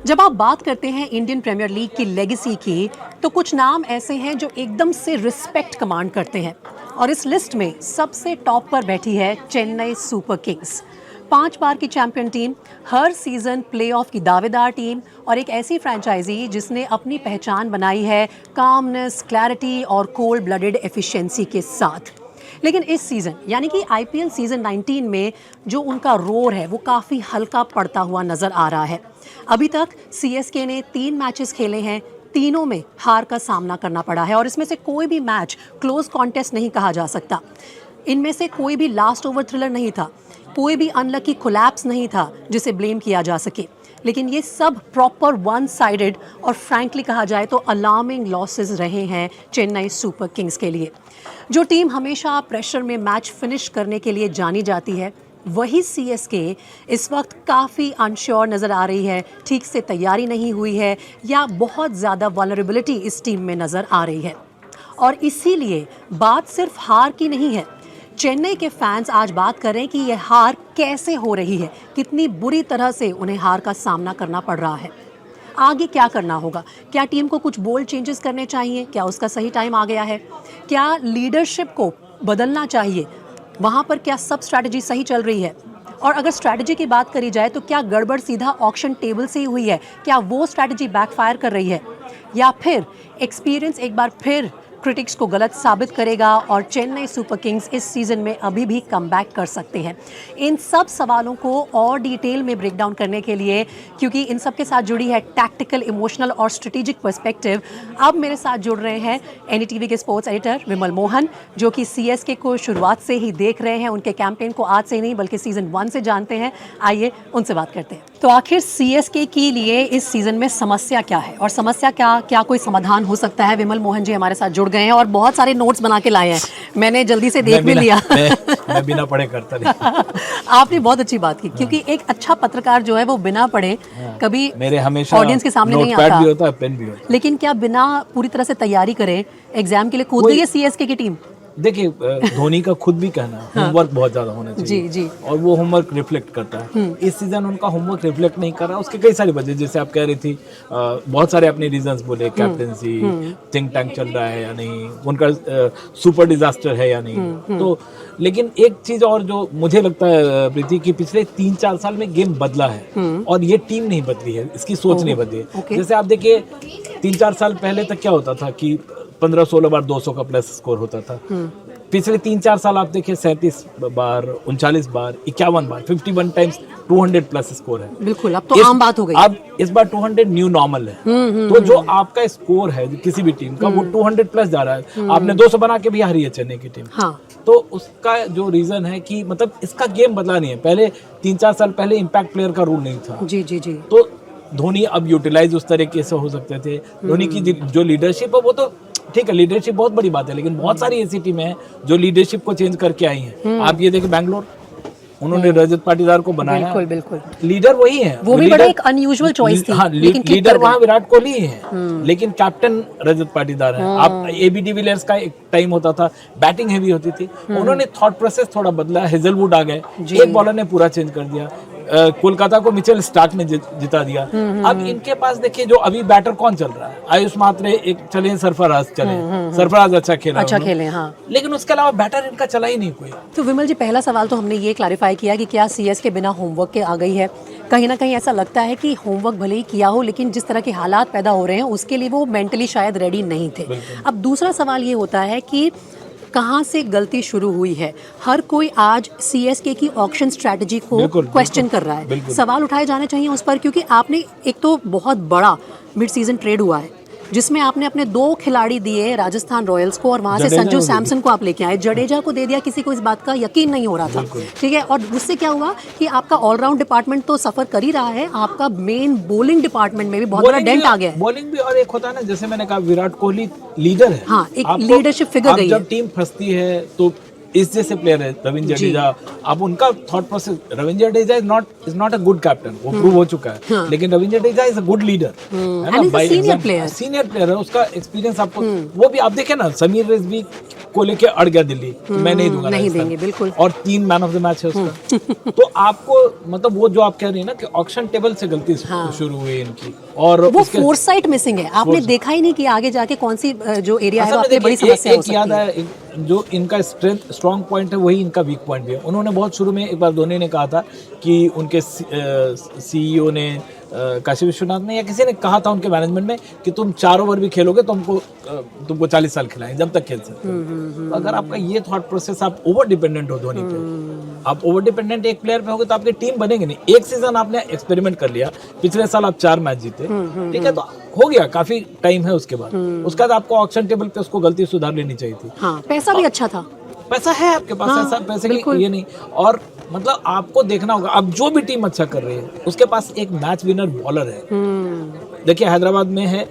जब आप बात करते हैं इंडियन प्रीमियर लीग की लेगेसी की, तो कुछ नाम ऐसे हैं जो एकदम से रिस्पेक्ट कमांड करते हैं और इस लिस्ट में सबसे टॉप पर बैठी है चेन्नई सुपर किंग्स। 5 बार की चैंपियन टीम, हर सीजन प्लेऑफ की दावेदार टीम और एक ऐसी फ्रेंचाइजी जिसने अपनी पहचान बनाई है कामनेस, क्लैरिटी और कोल्ड ब्लडेड एफिशिएंसी के साथ। लेकिन इस सीज़न यानी कि आईपीएल सीज़न 19 में जो उनका रोर है वो काफ़ी हल्का पड़ता हुआ नज़र आ रहा है। अभी तक सीएसके ने 3 मैचेस खेले हैं, तीनों में हार का सामना करना पड़ा है और इसमें से कोई भी मैच क्लोज कॉन्टेस्ट नहीं कहा जा सकता। इनमें से कोई भी लास्ट ओवर थ्रिलर नहीं था, कोई भी अनलकी कोलैप्स नहीं था जिसे ब्लेम किया जा सके। लेकिन ये सब प्रॉपर वन साइडेड और फ्रैंकली कहा जाए तो अलार्मिंग लॉसेस रहे हैं चेन्नई सुपर किंग्स के लिए। जो टीम हमेशा प्रेशर में मैच फिनिश करने के लिए जानी जाती है, वही सीएसके इस वक्त काफ़ी अनश्योर नज़र आ रही है, ठीक से तैयारी नहीं हुई है या बहुत ज़्यादा वल्नरेबिलिटी इस टीम में नज़र आ रही है। और इसीलिए बात सिर्फ हार की नहीं है। चेन्नई के फैंस आज बात कर रहे हैं कि यह हार कैसे हो रही है, कितनी बुरी तरह से उन्हें हार का सामना करना पड़ रहा है। आगे क्या करना होगा? क्या टीम को कुछ बोल्ड चेंजेस करने चाहिए? क्या उसका सही टाइम आ गया है? क्या लीडरशिप को बदलना चाहिए? वहाँ पर क्या सब स्ट्रैटेजी सही चल रही है? और अगर स्ट्रैटेजी की बात करी जाए तो क्या गड़बड़ सीधा ऑक्शन टेबल से ही हुई है? क्या वो स्ट्रैटेजी बैकफायर कर रही है? या फिर एक्सपीरियंस एक बार फिर क्रिटिक्स को गलत साबित करेगा और चेन्नई सुपर किंग्स इस सीज़न में अभी भी कमबैक कर सकते हैं? इन सब सवालों को और डिटेल में ब्रेक डाउन करने के लिए, क्योंकि इन सब के साथ जुड़ी है टैक्टिकल, इमोशनल और स्ट्रेटेजिक पर्सपेक्टिव, अब मेरे साथ जुड़ रहे हैं एनडीटीवी के स्पोर्ट्स एडिटर विमल मोहन, जो कि सीएसके को शुरुआत से ही देख रहे हैं, उनके कैंपेन को आज से नहीं बल्कि सीज़न 1 से जानते हैं। आइए उनसे बात करते हैं। तो आखिर सीएसके के लिए इस सीज़न में समस्या क्या है और समस्या क्या कोई समाधान हो सकता है? विमल मोहन जी हमारे साथ जुड़ गए हैं और बहुत सारे नोट्स बना के लाए हैं। मैंने जल्दी से देख भी लिया। मैं बिना पढ़े करता नहीं। आपने बहुत अच्छी बात की, क्योंकि एक अच्छा पत्रकार जो है वो बिना पढ़े कभी मेरे हमेशा ऑडियंस के सामने नहीं नोटपैड आता। भी होता है, पेन भी होता है। लेकिन क्या बिना पूरी तरह से तैयारी करे एग्जाम के लिए कूद गई है सीएसके की टीम? देखिए, धोनी का खुद भी कहना है होमवर्क बहुत ज्यादा होना चाहिए। जी। और वो होमवर्क रिफ्लेक्ट करता है। इस सीजन उनका होमवर्क रिफ्लेक्ट नहीं कर रहा। उसके कई सारी वजह, जैसे आप कह रही थी, बहुत सारे अपने रीजंस बोले, कैप्टेंसी, थिंक टैंक चल रहा है या नहीं, उनका सुपर डिजास्टर है या नहीं। तो लेकिन एक चीज और जो मुझे लगता है प्रीति, कि पिछले 3-4 साल में गेम बदला है और ये टीम नहीं बदली है, इसकी सोच नहीं बदली है। जैसे आप देखिए 3-4 साल पहले तक क्या होता था कि 15-16 बार 200 का प्लस स्कोर होता था। पिछले 3-4 साल आप देखिए 37 बार, 39 बार, 51 बार, 51 टाइम्स 200 प्लस स्कोर है। बिल्कुल, अब तो आम बात हो गई। अब इस बार 200 न्यू नॉर्मल है। तो जो आपका स्कोर है किसी भी टीम का, वो 200 प्लस जा रहा है। आपने 200 बना के भी हारी है चेन्नई की टीम। हाँ। तो उसका जो रीजन है कि मतलब इसका गेम बदला नहीं है। पहले 3-4 साल पहले इम्पैक्ट प्लेयर का रूल नहीं था। जी। तो धोनी अब यूटिलाइज उस तरीके से हो सकते थे। धोनी की जो लीडरशिप है वो तो ठीक है, लीडरशिप बहुत बड़ी बात है, लेकिन बहुत सारी ऐसी टीमें हैं जो लीडरशिप को चेंज करके आई हैं। आप ये देखिए बैंगलोर, उन्होंने रजत पाटीदार को बनाया। बिल्कुल। लीडर वही है, वो भी बड़ा एक अनयूजुअल चॉइस थी। हाँ, लीडर वहाँ विराट कोहली ही है, लेकिन कैप्टन रजत पाटीदार है। आप एबी डिविलियर्स का एक टाइम होता था, बैटिंग हैवी होती थी, उन्होंने थॉट प्रोसेस थोड़ा बदला। हेजलवुड आ गए, एक बॉलर ने पूरा चेंज कर दिया। कोलकाता को मिचेल स्टार्क ने जिता दिया। अब इनके पास देखिए जो अभी बैटर कौन चल रहा है, आयुष मात्रे एक चले, सरफराज चले, सरफराज अच्छा खेले, हाँ। लेकिन उसके अलावा बैटर इनका चला ही नहीं कोई। तो विमल जी, पहला सवाल तो हमने ये क्लैरिफाई किया कि क्या सीएसके बिना होमवर्क के आ गई है। कहीं ना कहीं ऐसा लगता है कि होमवर्क भले ही किया हो, लेकिन जिस तरह के हालात पैदा हो रहे हैं उसके लिए वो मेंटली शायद रेडी नहीं थे। अब दूसरा सवाल ये होता है कि कहाँ से गलती शुरू हुई है? हर कोई आज सीएसके की ऑक्शन स्ट्रैटेजी को क्वेश्चन कर रहा है। सवाल उठाए जाने चाहिए उस पर, क्योंकि आपने एक तो बहुत बड़ा मिड सीजन ट्रेड हुआ है जिसमें आपने अपने 2 खिलाड़ी दिए राजस्थान रॉयल्स को और वहां से संजू सैमसन को आप लेके आए। जडेजा को दे दिया, किसी को इस बात का यकीन नहीं हो रहा था, ठीक है। और उससे क्या हुआ कि आपका ऑलराउंड डिपार्टमेंट तो सफर कर ही रहा है, आपका मेन बॉलिंग डिपार्टमेंट में भी बहुत बड़ा डेंट आ गया है। बॉलिंग भी, और एक होता है ना, जैसे मैंने कहा विराट कोहली लीडर है। हाँ, एक लीडरशिप फिगर गई है। जब टीम फंसती है तो इस जैसे प्लेयर है रविंद्र जडेजा, आप उनका thought process, Ravindra Jadeja is not a good captain, वो प्रूव हो चुका है, लेकिन Ravindra Jadeja is a good leader, है ना, बाय सीनियर प्लेयर है, उसका एक्सपीरियंस आपको, वो भी आप देखे ना, समीर रिजवी को लेके अड़ गया दिल्ली, मैं नहीं दूंगा, नहीं देंगे बिल्कुल, और 3 मैन ऑफ द मैच है उसका। तो आपको मतलब वो जो आप कह रही है ना कि ऑक्शन टेबल से गलती शुरू हुई इनकी, और वो फोरसाइट मिसिंग है, आपने देखा ही नहीं कि आगे जाके कौन सी जो एरिया है आपके बड़ी समस्या हो सकती है। याद है जो इनका स्ट्रॉन्ग पॉइंट है वही इनका वीक पॉइंट भी है। उन्होंने बहुत शुरू में एक बार धोनी ने कहा था कि उनके सीईओ ने, काशी विश्वनाथ ने या किसी ने कहा था उनके मैनेजमेंट में कि तुम 4 ओवर भी खेलोगे तो तुमको 40 साल खिलाएंगे जब तक खेल सकते हो। तो अगर आपका ये थॉट प्रोसेस, आप ओवर डिपेंडेंट हो धोनी पे, आप ओवर डिपेंडेंट एक प्लेयर पे होगे तो आपकी टीम बनेगी नहीं। एक सीजन आपने एक्सपेरिमेंट कर लिया, पिछले साल आप 4 मैच जीते, ठीक है, तो हो गया, काफी टाइम है उसके बाद आपको ऑक्शन टेबल पे उसको गलती सुधार लेनी चाहिए थी। हाँ, पैसा भी अच्छा था, पैसा है आपके पास, ऐसा पैसे की ये नहीं, और मतलब आपको देखना होगा, अब जो भी टीम अच्छा कर रही है उसके पास एक मैच विनर बॉलर है। देखिए हैदराबाद में है,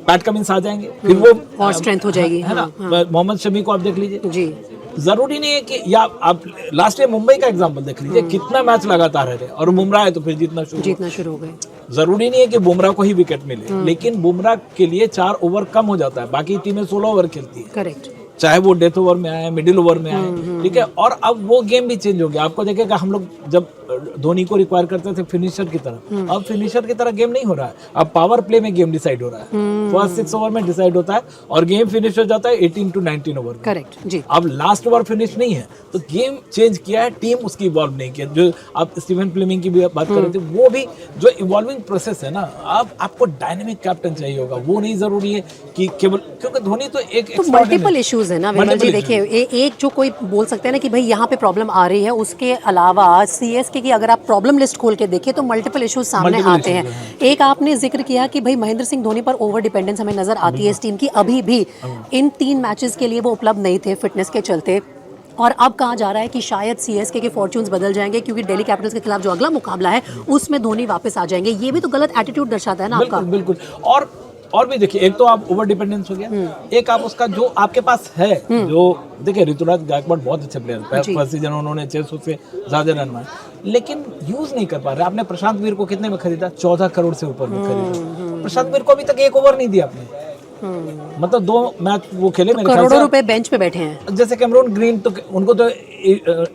पैट कमिंस आ जाएंगे, फिर वो और स्ट्रेंथ हो जाएगी, है ना, मोहम्मद शमी को आप देख लीजिए जी, जरूरी नहीं है कि, या आप लास्ट ईयर मुंबई का एग्जांपल देख लीजिए, कितना मैच लगातार रहे और बुमराह है तो फिर जीतना शुरू हो गए। जरूरी नहीं है कि बुमराह को ही विकेट मिले, लेकिन बुमराह के लिए 4 ओवर कम हो जाता है, बाकी टीमें 16 ओवर खेलती है, करेक्ट, चाहे वो डेथ ओवर में आए, मिडिल ओवर में आए, ठीक है। और अब वो गेम भी चेंज हो गया, आपको देखेगा हम लोग जब धोनी को रिक्वायर करते थे फिनिशर की तरह, अब फिनिशर की तरह गेम नहीं हो रहा है, अब पावर प्ले में गेम डिसाइड हो रहा है, फर्स्ट 6 ओवर में डिसाइड होता है और गेम फिनिश हो जाता है 18 to 19 ओवर, करेक्ट जी। अब लास्ट ओवर फिनिश नहीं है, तो गेम चेंज किया है, टीम उसकी इवॉल्व नहीं किया। जो आप स्टीवन फ्लेमिंग की भी बात कर रहे थे, वो भी जो इवॉल्विंग प्रोसेस है ना, अब आपको डायनेमिक कैप्टन चाहिए होगा, वो नहीं जरूरी है कि केवल, क्योंकि धोनी तो एक मल्टीपल इश्यूज है ना विमल जी। देखिए एक जो कोई बोल सकते हैं ना कि भाई यहाँ पे प्रॉब्लम आ रही है, उसके अलावा सीएसके की अगर आप प्रॉब्लम लिस्ट खोल के देखें तो मल्टीपल इश्यूज सामने आते हैं। एक आपने जिक्र किया कि भाई महेंद्र सिंह धोनी पर ओवर डिपेंडेंस हमें नजर आती है इस टीम की, अभी भी इन 3 मैचेस के लिए वो उपलब्ध नहीं थे फिटनेस के चलते, और अब कहा जा रहा है कि शायद सीएसके के फॉर्च्यून्स बदल जाएंगे क्योंकि दिल्ली कैपिटल्स के खिलाफ जो अगला मुकाबला है उसमें धोनी वापस आ जाएंगे। ये भी तो गलत एटीट्यूड दर्शाता है ना आपका। बिल्कुल। और भी देखिए, एक तो आप ओवर डिपेंडेंस हो गया, एक आप उसका जो आपके पास है, जो देखिए ऋतुराज गायकवाड़ बहुत अच्छे प्लेयर, फर्स्ट सीजन उन्होंने 600 से ज्यादा रन मारे, लेकिन यूज नहीं कर पा रहे। आपने प्रशांत वीर को कितने में खरीदा? 14 करोड़ से ऊपर में खरीदा। प्रशांत वीर को अभी तक 1 ओवर नहीं दिया आपने, मतलब 2 मैच वो खेले, मेरे करोड़ों रुपए बेंच पे बैठे हैं। जैसे कैमरून ग्रीन, तो उनको तो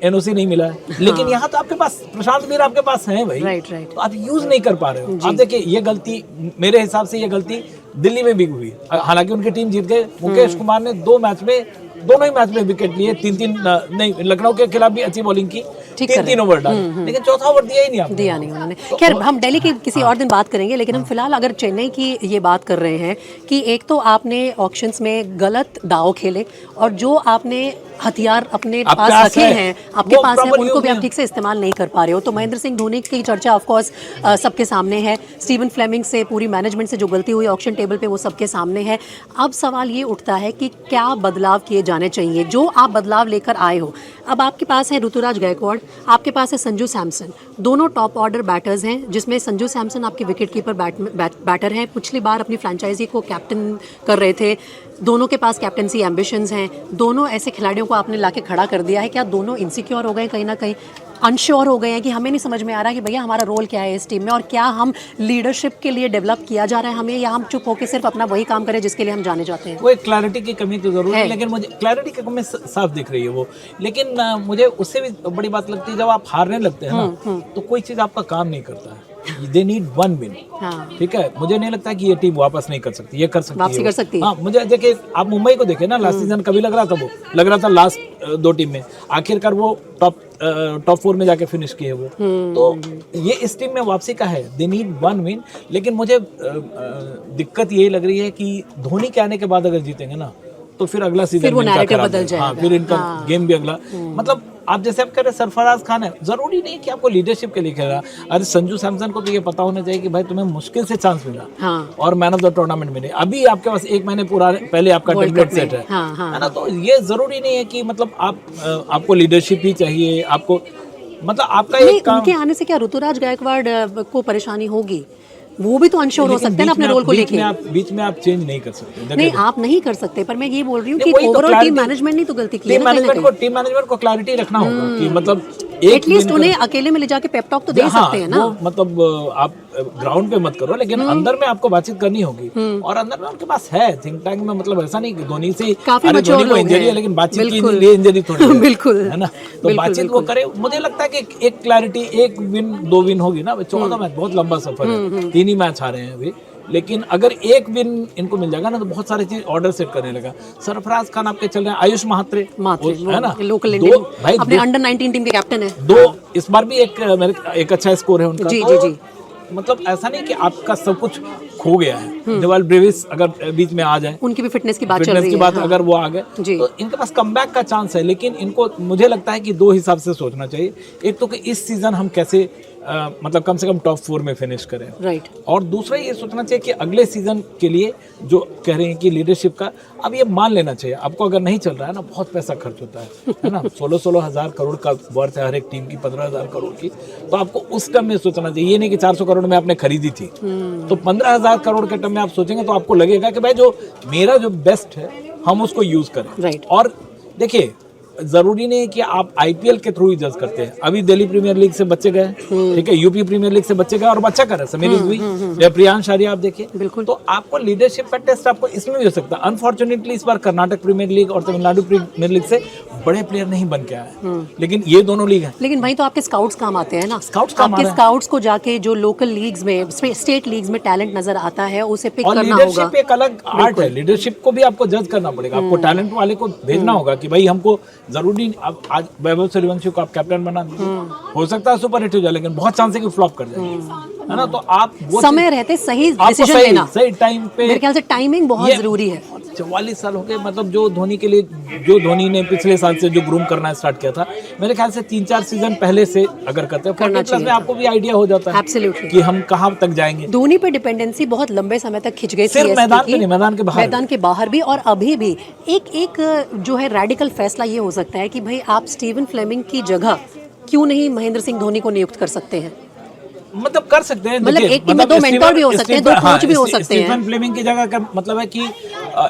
एनओसी नहीं मिला है, लेकिन यहाँ तो आपके पास प्रशांत वीर आपके पास है भाई, राइट। तो आप यूज नहीं कर पा रहे हो। आप देखिए, ये गलती मेरे हिसाब से, ये गलती दिल्ली में भी हुई, हालांकि उनकी टीम जीत गए। मुकेश कुमार ने 2 मैच में, दोनों ही मैच में विकेट लिए, 3-3 नहीं, लखनऊ के खिलाफ भी अच्छी बॉलिंग की, 3-3 ओवर डाले, लेकिन चौथा ओवर दिया ही नहीं आपने, दिया नहीं उन्होंने। खैर हम दिल्ली की किसी और दिन बात करेंगे, लेकिन हम फिलहाल अगर चेन्नई की ये बात कर रहे हैं कि एक तो आपने ऑक्शंस में गलत दाव खेले, और जो आपने हथियार अपने पास रखे हैं, आपके पास है, उनको भी आप ठीक से इस्तेमाल नहीं कर पा रहे हो। तो महेंद्र सिंह धोनी की चर्चा ऑफ कोर्स सबके सामने है, स्टीवन फ्लेमिंग से, पूरी मैनेजमेंट से जो गलती हुई ऑक्शन टेबल पे, वो सबके सामने है। अब सवाल ये उठता है कि क्या बदलाव किए जाने चाहिए, जो आप बदलाव लेकर आए हो। अब आपके पास है ऋतुराज गायकवाड़, आपके पास है संजू सैमसन, दोनों टॉप ऑर्डर बैटर्स हैं, जिसमें संजू सैमसन आपके विकेट कीपर बैटर हैं, पिछली बार अपनी फ्रेंचाइजी को कैप्टन कर रहे थे, दोनों के पास कैप्टनसी एम्बिशंस हैं, दोनों ऐसे खिलाड़ियों को आपने लाके खड़ा कर दिया है। क्या दोनों इनसिक्योर हो गए, कहीं ना कहीं अनश्योर हो गए हैं कि हमें नहीं समझ में आ रहा कि भैया हमारा रोल क्या है इस टीम में, और क्या हम लीडरशिप के लिए डेवलप किया जा रहा है हमें, या हम चुप होकर सिर्फ अपना वही काम करें जिसके लिए हम जाने जाते हैं? वो एक क्लैरिटी की कमी तो जरूर है, लेकिन मुझे क्लैरिटी की कमी साफ दिख रही है वो, लेकिन मुझे उससे भी बड़ी बात लगती है, जब आप हारने लगते हैं ना, तो कोई चीज आपका काम नहीं करता है। They need 1 win, ठीक है। मुझे नहीं लगता कि ये टीम वापस नहीं कर सकती, ये कर सकती है, वापसी कर सकती है। हाँ, मुझे देखिए, आप मुंबई को देखे ना, लास्ट सीजन कभी लग रहा था लास्ट 2 टीम में, आखिरकार वो टॉप 4 में जाके फिनिश किए वो। तो ये इस टीम में वापसी का है, दे नीड 1 विन। लेकिन मुझे दिक्कत यही लग रही है कि धोनी के आने के बाद अगर जीतेंगे ना, तो फिर अगला सीजन वो नैरेटिव बदल जाएगा। फिर इनका गेम भी अगला, मतलब आप जैसे आप कह रहे हैं सरफराज खान है, जरूरी नहीं कि आपको लीडरशिप के लिए खेला। अरे संजू सैमसन को तो ये पता होना चाहिए कि भाई तुम्हें मुश्किल से चांस मिला, और मैन ऑफ द टूर्नामेंट मिले, अभी आपके पास 1 महीने पहले आपका टेम्पलेट सेट है ना। तो ये जरूरी नहीं है कि मतलब आपको लीडरशिप ही चाहिए, आपको मतलब आपका एक काम। उनके आने से क्या ऋतुराज गायकवाड़ को परेशानी होगी? वो भी तो अनश्योर हो सकते हैं ना अपने रोल को लेके। बीच में आप चेंज नहीं कर सकते। नहीं, आप नहीं कर सकते, पर मैं ये बोल रही हूँ कि वही तो ओवरऑल clarity- टीम मैनेजमेंट ने तो गलती की है टीम ना कहीं ना मैनेजमेंट को टीम मैनेजमेंट को क्लैरिटी रखना होगा कि मतलब कहीं। एटलीस्ट उन्हें अकेले में ले जाके पेप टॉक तो दे सकते हैं ना। वो मतलब आप ग्राउंड पे मत करो, लेकिन अंदर में आपको बातचीत करनी होगी। और अंदर में उनके पास है थिंक टैंक में, मतलब ऐसा नहीं कि धोनी से काफी अरे mature धोनी को लोग इंजरी है हैं। लेकिन बातचीत की बिल्कुल। लिए इंजरी थोड़ी है। बिल्कुल। है ना, तो बातचीत वो करे। मुझे लगता है कि एक क्लैरिटी, एक विन 2 विन होगी ना। 14 मैच बहुत लंबा सफर है, 3 ही मैच हारे हैं अभी, लेकिन अगर एक विन इनको मिल जाएगा ना तो बहुत सारी चीज ऑर्डर सेट करने लगा। सरफराज खान आपके चल रहे हैं, आयुष महात्रे है ना, लोकल दो इंडियन भाई अपने अंडर 19 टीम के कैप्टन है। 2 इस बार भी एक अच्छा स्कोर है उनका। जी, तो जी, जी। मतलब ऐसा नहीं कि आपका सब कुछ खो गया है। डेवाल ब्रेविस अगर बीच में आ जाए, उनकी भी फिटनेस की बात चल फिटनेस रही की है। बात हाँ। अगर वो आ गए जी। तो इनके पास कमबैक का चांस है। लेकिन इनको मुझे लगता है कि 2 हिसाब से सोचना चाहिए। एक तो कि इस सीजन हम कैसे मतलब कम से कम टॉप 4 में फिनिश करें, राइट। और दूसरा ये सोचना चाहिए कि अगले सीजन के लिए जो कह रहे हैं कि लीडरशिप का, अब ये मान लेना चाहिए आपको अगर नहीं चल रहा है ना, बहुत पैसा खर्च होता है ना। 16 हजार करोड़ का वर्थ है हर एक टीम की, 15,000 करोड़ की। तो आपको उस टर्म में सोचना चाहिए। ये नहीं कि 400 करोड़ में आपने खरीदी थी, तो 15,000 करोड़ के टर्म में आप सोचेंगे तो आपको लगेगा कि भाई जो मेरा जो बेस्ट है हम उसको यूज करें। राइट। और देखिए, जरूरी नहीं है कि आप आईपीएल के थ्रू ही जज करते हैं। अभी दिल्ली प्रीमियर लीग से बच्चे गए, ठीक है, यूपी प्रीमियर लीग से बच्चे गए और अच्छा कर रहे हैं। समीर रिजवी या प्रियांश आर्या आप देखिए, बिल्कुल। तो आपको लीडरशिप का टेस्ट आपको इसमें भी हो सकता है। अनफॉर्चुनेटली इस बार कर्नाटक प्रीमियर लीग और तमिलनाडु प्रीमियर लीग से बड़े प्लेयर नहीं बन के आए, लेकिन ये दोनों लीग हैं। लेकिन भाई तो आपके स्काउट्स काम आते हैं ना। स्काउट्स काम आ आपके रहे हैं। स्काउट्स को जाके जो लोकल लीग्स में, स्टेट लीग्स में टैलेंट नजर आता है उसे पिक और करना होगा। लीडरशिप एक अलग आर्ट है। लीडरशिप को भी आपको जज करना पड़ेगा। आपको टैलेंट वाले को भेजना होगा कि भाई हमको जरूरी, अब आज वैभव सूर्यवंशी को आप कैप्टन बना दीजिए, हो सकता है सुपर हिट हो जाए, लेकिन बहुत चांस है कि फ्लॉप कर जाएगी, है ना। तो आप वो समय रहते सही आपको डिसीजन लेना, सही टाइम पे, मेरे ख्याल से टाइमिंग बहुत जरूरी है। 44 साल हो गए, मतलब जो धोनी के लिए, जो धोनी ने पिछले साल से जो ग्रूम करना स्टार्ट किया था, मेरे ख्याल से 3-4 सीजन पहले से अगर करते हैं, 40 प्लस में आपको भी आइडिया हो जाता है Absolutely. कि हम कहाँ तक जाएंगे। धोनी पे डिपेंडेंसी बहुत लंबे समय तक खिंच गई, सिर्फ CSK मैदान की। में नहीं, मैदान के बाहर भी। और अभी भी एक जो है रेडिकल फैसला ये हो सकता है कि भाई आप स्टीवन फ्लेमिंग की जगह क्यों नहीं महेंद्र सिंह धोनी को नियुक्त कर सकते हैं। मतलब कर सकते हैं, मतलब देखिए, एक टीम में 2 मेंटर भी हो सकते हैं, 2 कोच भी हो सकते हैं। स्टीफन फ्लेमिंग की जगह का मतलब है कि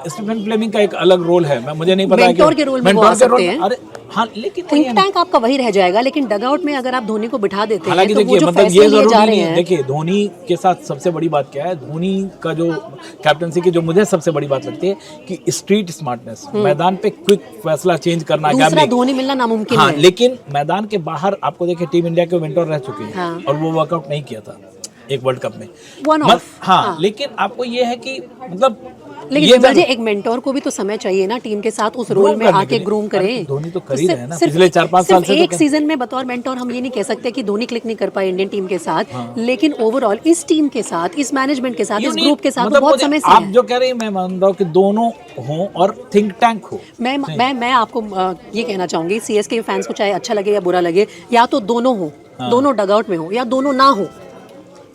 स्टीफन फ्लेमिंग का एक अलग रोल है, मुझे नहीं पता मेंटर के रोल में वो आ सकते हैं। अरे हाँ, लेकिन थिंक टैंक आपका वही रह जाएगा, लेकिन डगआउट में अगर आप धोनी को बिठा देते हैं हालांकि तो वो देखिए, जो मतलब फैसले ये लिए जा जरूरी रहे नहीं है। हैं। देखिए, धोनी के साथ सबसे बड़ी बात क्या है, धोनी का जो कैप्टनसी की जो मुझे सबसे बड़ी बात लगती है कि स्ट्रीट स्मार्टनेस, मैदान पे क्विक फैसला चेंज करना, दूसरा धोनी मिलना नामुमकिन हाँ, है। लेकिन मैदान के बाहर आपको देखिए, टीम इंडिया के मेंटर रह चुके हैं, हाँ। और वो वर्कआउट नहीं किया था एक वर्ल्ड कप में, One off, हाँ, लेकिन आपको ये है कि मतलब लेकिन विमल जी, एक मेंटोर को भी तो समय चाहिए ना टीम के साथ उस रोल में आके ग्रूम करें। धोनी तो कर ही रहे हैं ना पिछले 4-5 साल से। एक सीजन में बतौर मेंटोर हम ये नहीं कह सकते कि धोनी क्लिक नहीं कर पाए इंडियन टीम के साथ, लेकिन ओवरऑल इस टीम के साथ, इस मैनेजमेंट के साथ, इस ग्रुप के साथ मतलब बहुत समय से आप जो कह रहे हैं, मैं मान रहा हूँ कि दोनों हों और थिंक टैंक हो। मैं आपको ये कहना चाहूंगी, CSK फैंस को चाहे अच्छा लगे या बुरा लगे, या तो दोनों हो, दोनों डगआउट में हो, या दोनों ना हो,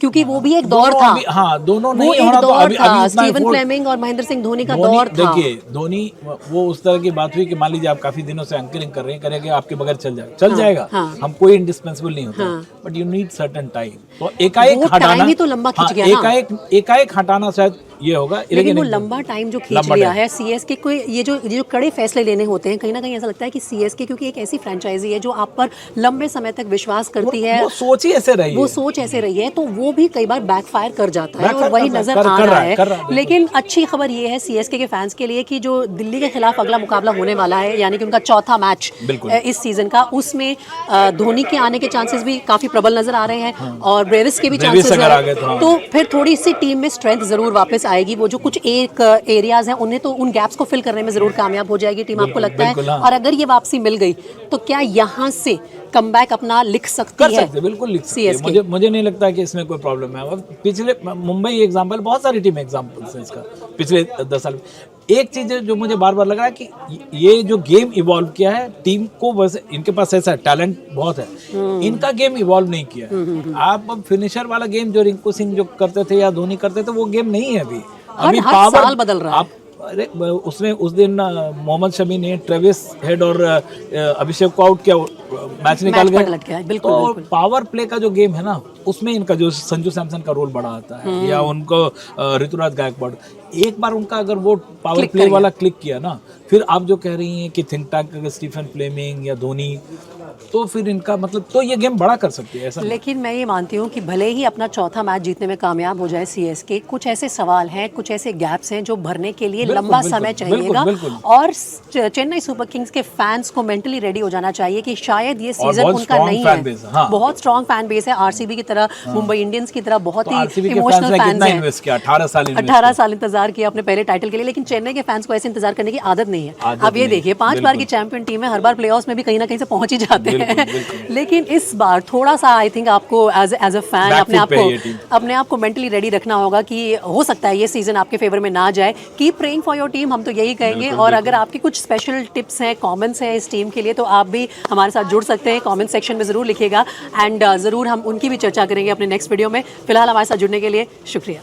क्योंकि वो भी एक दौर था। हाँ, दोनों वो नहीं एक होना तो दौर अभी था, इतना स्टीवन फ्लेमिंग और महेंद्र सिंह धोनी का दौर था। देखिए, धोनी वो उस तरह की बात हुई कि मान लीजिए आप काफी दिनों से एंकरिंग कर रहे हैं, करेंगे आपके बगैर चल जाएगा, हम कोई इंडिस्पेंसिबल नहीं होता, but you need certain time. तो एकाएक हटाना ही तो लंबा खिंच गया ना। एकाएक हटाना शायद ये होगा, लेकिन वो लंबा टाइम जो खींच लिया है CSK को, ये जो कड़े फैसले लेने होते हैं, कहीं ना कहीं ऐसा लगता है कि CSK क्योंकि एक ऐसी फ्रेंचाइजी है जो आप पर लंबे समय तक विश्वास करती है, वो सोच ही ऐसे रही है, वो सोच ऐसे रही है, तो वो भी कई बार बैकफायर कर जाता है, और वही नजर आ रहा है। लेकिन अच्छी खबर ये है CSK के फैंस के लिए कि जो दिल्ली के खिलाफ अगला मुकाबला होने वाला है, यानी कि उनका चौथा मैच इस सीजन का, उसमें धोनी के आने के चांसेस भी काफी प्रबल नजर आ रहे हैं, और ब्रेविस के भी चांसेस हैं, तो फिर थोड़ी सी टीम में स्ट्रेंथ जरूर वापस आएगी। वो जो कुछ एक एरियाज हैं, उन्हें तो उन गैप्स को फिल करने में जरूर कामयाब हो जाएगी टीम, आपको लगता है? और अगर ये वापसी मिल गई तो क्या यहाँ से कमबैक अपना लिख सकती है? बिल्कुल लिख सकती है। मुझे नहीं लगता कि इसमें कोई प्रॉब्लम है। पिछले मुंबई एग्जाम्पल, बहुत सारी टीम एग्जाम्पल्स हैं इसका पिछले 10 साल में। एक चीज जो मुझे बार बार लग रहा है कि ये जो गेम इवॉल्व किया है टीम को, वैसे इनके पास ऐसा टैलेंट बहुत है, इनका गेम इवॉल्व नहीं किया। आप अब फिनिशर वाला गेम जो रिंकू सिंह जो करते थे या धोनी करते थे, वो गेम नहीं है अभी। हर साल बदल रहा है। अरे उसने उस दिन मोहम्मद शमी ने ट्रेविस हेड और अभिषेक को आउट किया, मैच निकाल गया। बिल्कुल। पावर प्ले का जो गेम है ना, उसमें इनका जो संजू सैमसन का रोल बड़ा आता है, या उनको ऋतुराज गायकवाड़, एक बार उनका अगर वो पावर प्ले वाला क्लिक किया ना, फिर आप जो कह रही हैं कि थिंक टैंक अगर स्टीफन फ्लेमिंग या धोनी, तो फिर इनका मतलब तो ये गेम बड़ा कर सकती है ऐसा। लेकिन मैं ये मानती हूँ कि भले ही अपना चौथा मैच जीतने में कामयाब हो जाए सीएसके, कुछ ऐसे सवाल हैं, कुछ ऐसे गैप्स हैं जो भरने के लिए लंबा समय चाहिएगा, और चेन्नई सुपर किंग्स के फैंस को मेंटली रेडी हो जाना चाहिए कि शायद ये सीजन उनका नहीं है। बहुत स्ट्रॉन्ग फैन बेस है, आरसीबी की तरह, मुंबई इंडियंस की तरह बहुत ही इमोशनल फैंस हैं। 18 साल इंतजार किया अपने पहले टाइटल के लिए, लेकिन चेन्नई के फैंस को ऐसे इंतजार करने की आदत नहीं है। अब ये देखिए 5 बार की चैंपियन टीम है, हर बार प्लेऑफ्स में भी कहीं ना कहीं से पहुंच ही जाते हैं। लेकिन इस बार थोड़ा सा आई थिंक आपको एज अ फैन अपने आप को मेंटली रेडी रखना होगा कि हो सकता है ये सीजन आपके फेवर में ना जाए। Keep praying for your team, हम तो यही कहेंगे। और अगर आपके कुछ स्पेशल टिप्स हैं, कमेंट्स हैं इस टीम के लिए, तो आप भी हमारे साथ जुड़ सकते हैं, कमेंट सेक्शन में ज़रूर लिखिएगा, एंड ज़रूर हम उनकी भी चर्चा करेंगे अपने नेक्स्ट वीडियो में। फिलहाल हमारे साथ जुड़ने के लिए शुक्रिया।